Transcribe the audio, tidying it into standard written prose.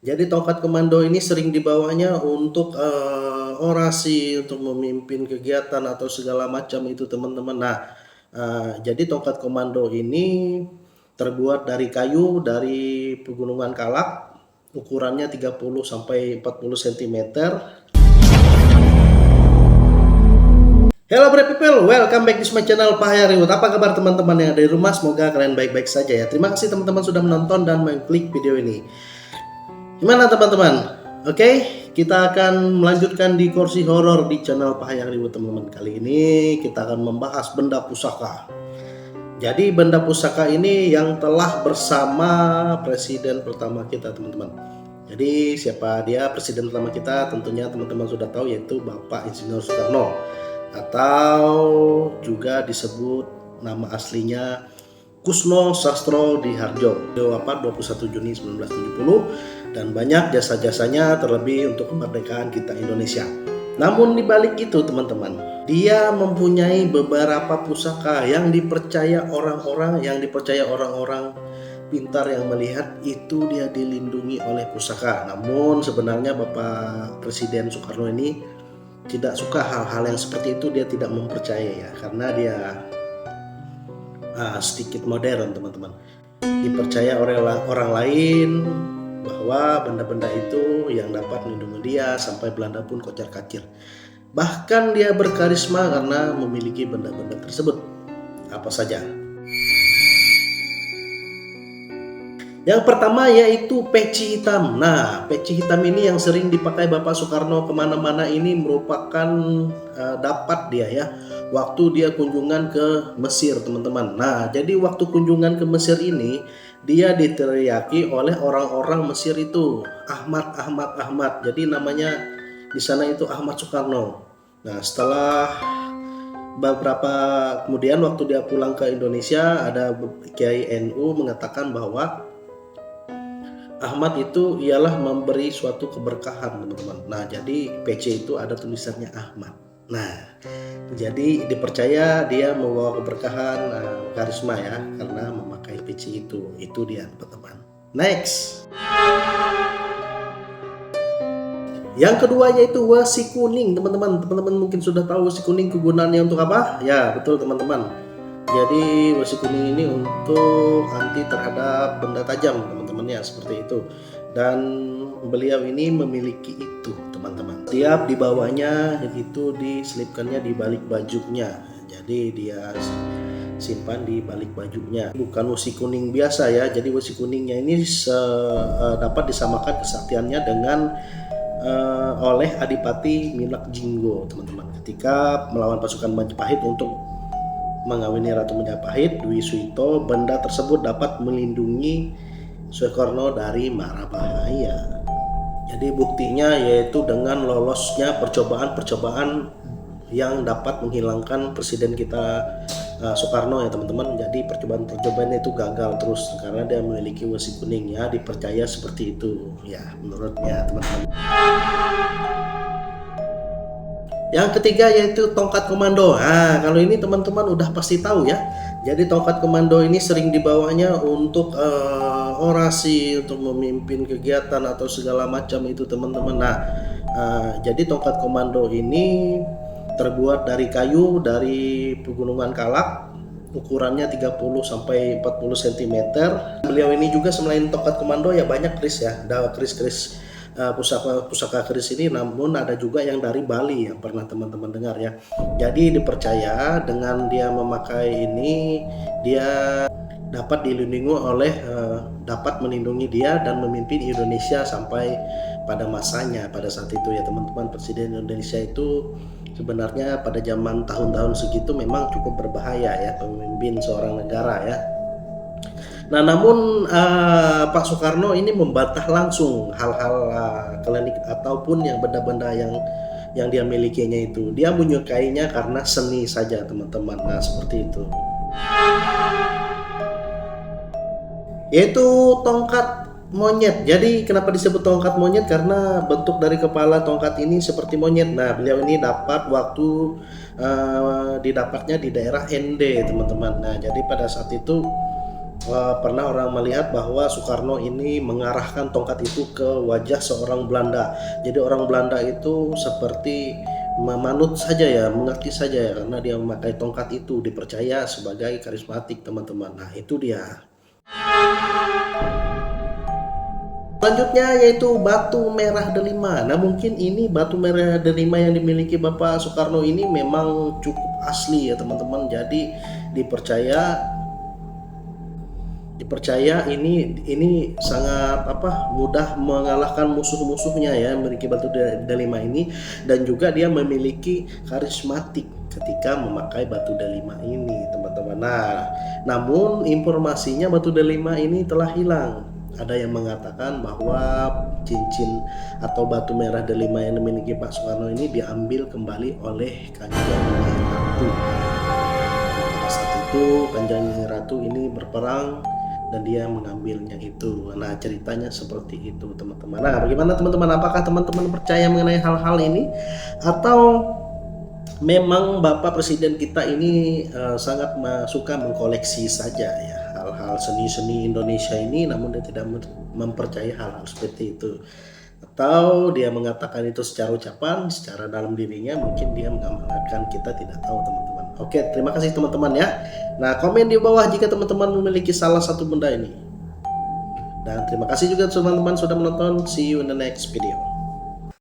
Jadi tongkat komando ini sering dibawanya untuk, orasi, untuk memimpin kegiatan atau segala macam itu teman-teman. Nah, jadi tongkat komando ini terbuat dari kayu dari Pegunungan Kalak, ukurannya 30 sampai 40 sentimeter. Hello Brave People, welcome back to my channel Pahayariwut. Apa kabar teman-teman yang ada di rumah? Semoga kalian baik-baik saja ya. Terima kasih teman-teman sudah menonton dan mengklik video ini. Gimana teman-teman? Oke, kita akan melanjutkan di kursi horor di channel Pahayariwut teman-teman. Kali ini kita akan membahas benda pusaka. Jadi benda pusaka ini yang telah bersama presiden pertama kita teman-teman. Jadi siapa dia presiden pertama kita? Tentunya teman-teman sudah tahu, yaitu Bapak Insinyur Soekarno, atau juga disebut nama aslinya Kusno Sastrodihardjo. Wafat 21 Juni 1970 dan banyak jasa-jasanya terlebih untuk kemerdekaan kita Indonesia. Namun di balik itu teman-teman, dia mempunyai beberapa pusaka yang dipercaya orang-orang pintar yang melihat itu dia dilindungi oleh pusaka. Namun sebenarnya Bapak Presiden Soekarno ini tidak suka hal-hal yang seperti itu. Dia tidak mempercayai ya, karena dia sedikit modern teman-teman. Dipercaya oleh orang lain bahwa benda-benda itu yang dapat melindungi dia sampai Belanda pun kocar-kacir. Bahkan dia berkarisma karena memiliki benda-benda tersebut. Apa saja? Yang pertama yaitu peci hitam. Nah, peci hitam ini yang sering dipakai Bapak Soekarno kemana-mana ini merupakan dapat dia ya, waktu dia kunjungan ke Mesir teman-teman. Nah, jadi waktu kunjungan ke Mesir ini dia diteriaki oleh orang-orang Mesir itu Ahmad, Ahmad, Ahmad. Jadi namanya di sana itu Ahmad Soekarno. Nah, setelah beberapa kemudian waktu dia pulang ke Indonesia, ada Kiai NU mengatakan bahwa Ahmad itu ialah memberi suatu keberkahan teman-teman. Nah, jadi PC itu ada tulisannya Ahmad. Nah, jadi dipercaya dia membawa keberkahan, karisma ya, karena memakai PC itu. Itu dia teman-teman. Next. Yang kedua yaitu wasi kuning teman-teman. Teman-teman mungkin sudah tahu wasi kuning kegunaannya untuk apa? Ya, betul teman-teman. Jadi wasi kuning ini untuk anti terhadap benda tajam teman-teman ya, seperti itu. Dan beliau ini memiliki itu teman-teman. Tiap dibawanya itu diselipkannya di balik bajunya. Jadi dia simpan di balik bajunya. Bukan wasi kuning biasa ya. Jadi wasi kuningnya ini dapat disamakan kesaktiannya dengan oleh Adipati Minak Jinggo teman-teman, ketika melawan pasukan Majapahit untuk mengawini Ratu Majapahit Dwi Suito. Benda tersebut dapat melindungi Soekarno dari mara bahaya. Jadi buktinya yaitu dengan lolosnya percobaan-percobaan yang dapat menghilangkan presiden kita Soekarno ya teman-teman. Jadi percobaan-percobaan itu gagal terus karena dia memiliki wasi kuning ya, dipercaya seperti itu ya menurutnya teman-teman. Yang ketiga yaitu tongkat komando. Nah, kalau ini teman-teman udah pasti tahu ya. Jadi tongkat komando ini sering dibawanya untuk orasi, untuk memimpin kegiatan atau segala macam itu teman-teman. Nah, jadi tongkat komando ini terbuat dari kayu dari Pegunungan Kalak, ukurannya 30 sampai 40 cm. Beliau ini juga selain tongkat komando ya banyak keris ya, ada keris-keris pusaka keris ini, namun ada juga yang dari Bali yang pernah teman-teman dengar ya. Jadi dipercaya dengan dia memakai ini dia dapat dilindungi oleh dapat melindungi dia dan memimpin Indonesia sampai pada masanya pada saat itu ya teman-teman. Presiden Indonesia itu sebenarnya pada zaman tahun-tahun segitu memang cukup berbahaya ya, pemimpin seorang negara ya. Nah, namun Pak Soekarno ini membantah langsung hal-hal klinik ataupun yang benda-benda yang dia milikinya itu. Dia menyukainya karena seni saja, teman-teman. Nah, seperti itu. Yaitu tongkat monyet. Jadi kenapa disebut tongkat monyet? Karena bentuk dari kepala tongkat ini seperti monyet. Nah, beliau ini dapat waktu didapatnya di daerah ND, teman-teman. Nah, jadi pada saat itu pernah orang melihat bahwa Soekarno ini mengarahkan tongkat itu ke wajah seorang Belanda. Jadi orang Belanda itu seperti memanut saja ya, mengerti saja ya, karena dia memakai tongkat itu dipercaya sebagai karismatik teman-teman. Nah itu dia. Selanjutnya yaitu batu merah delima. Nah mungkin ini batu merah delima yang dimiliki Bapak Soekarno ini memang cukup asli ya teman-teman. Jadi dipercaya ini sangat mudah mengalahkan musuh-musuhnya ya, memiliki batu delima ini, dan juga dia memiliki karismatik ketika memakai batu delima ini teman-teman. Nah namun informasinya batu delima ini telah hilang. Ada yang mengatakan bahwa cincin atau batu merah delima yang dimiliki Pak Soekarno ini diambil kembali oleh Kanjeng Ratu. Pada saat itu Kanjeng Ratu ini berperang dan dia mengambilnya itu. Nah ceritanya seperti itu teman-teman. Nah bagaimana teman-teman, apakah teman-teman percaya mengenai hal-hal ini, atau memang Bapak Presiden kita ini sangat suka mengkoleksi saja ya hal-hal seni-seni Indonesia ini, namun dia tidak mempercayai hal-hal seperti itu, atau dia mengatakan itu secara ucapan, secara dalam dirinya mungkin dia mengamalkan, kita tidak tahu teman-teman. Oke, terima kasih teman-teman ya. Nah komen di bawah jika teman-teman memiliki salah satu benda ini, dan terima kasih juga teman-teman sudah menonton. See you in the next video.